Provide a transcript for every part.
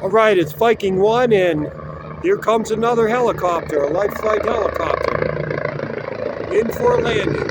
All right, it's Viking 1, and here comes another helicopter, a life flight helicopter, in for a landing.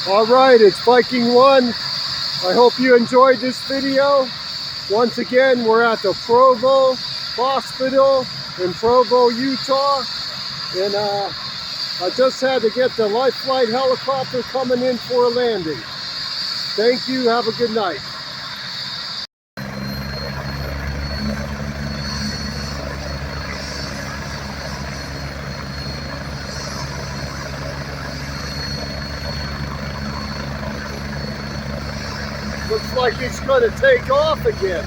All right, it's Viking 1. I hope you enjoyed this video. Once again, we're at the Provo Hospital in Provo, Utah. And I just had to get the life flight helicopter coming in for a landing. Thank you. Have a good night. Looks like it's going to take off again.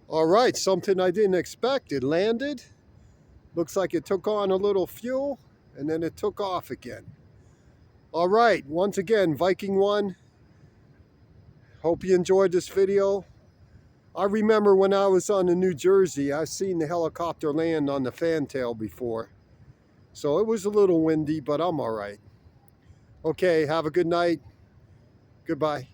All right, something I didn't expect. It landed. Looks like it took on a little fuel, and then it took off again. All right, once again, Viking 1. Hope you enjoyed this video. I remember when I was on the New Jersey, I've seen the helicopter land on the fantail before. So it was a little windy, but I'm all right. Okay, have a good night. Goodbye.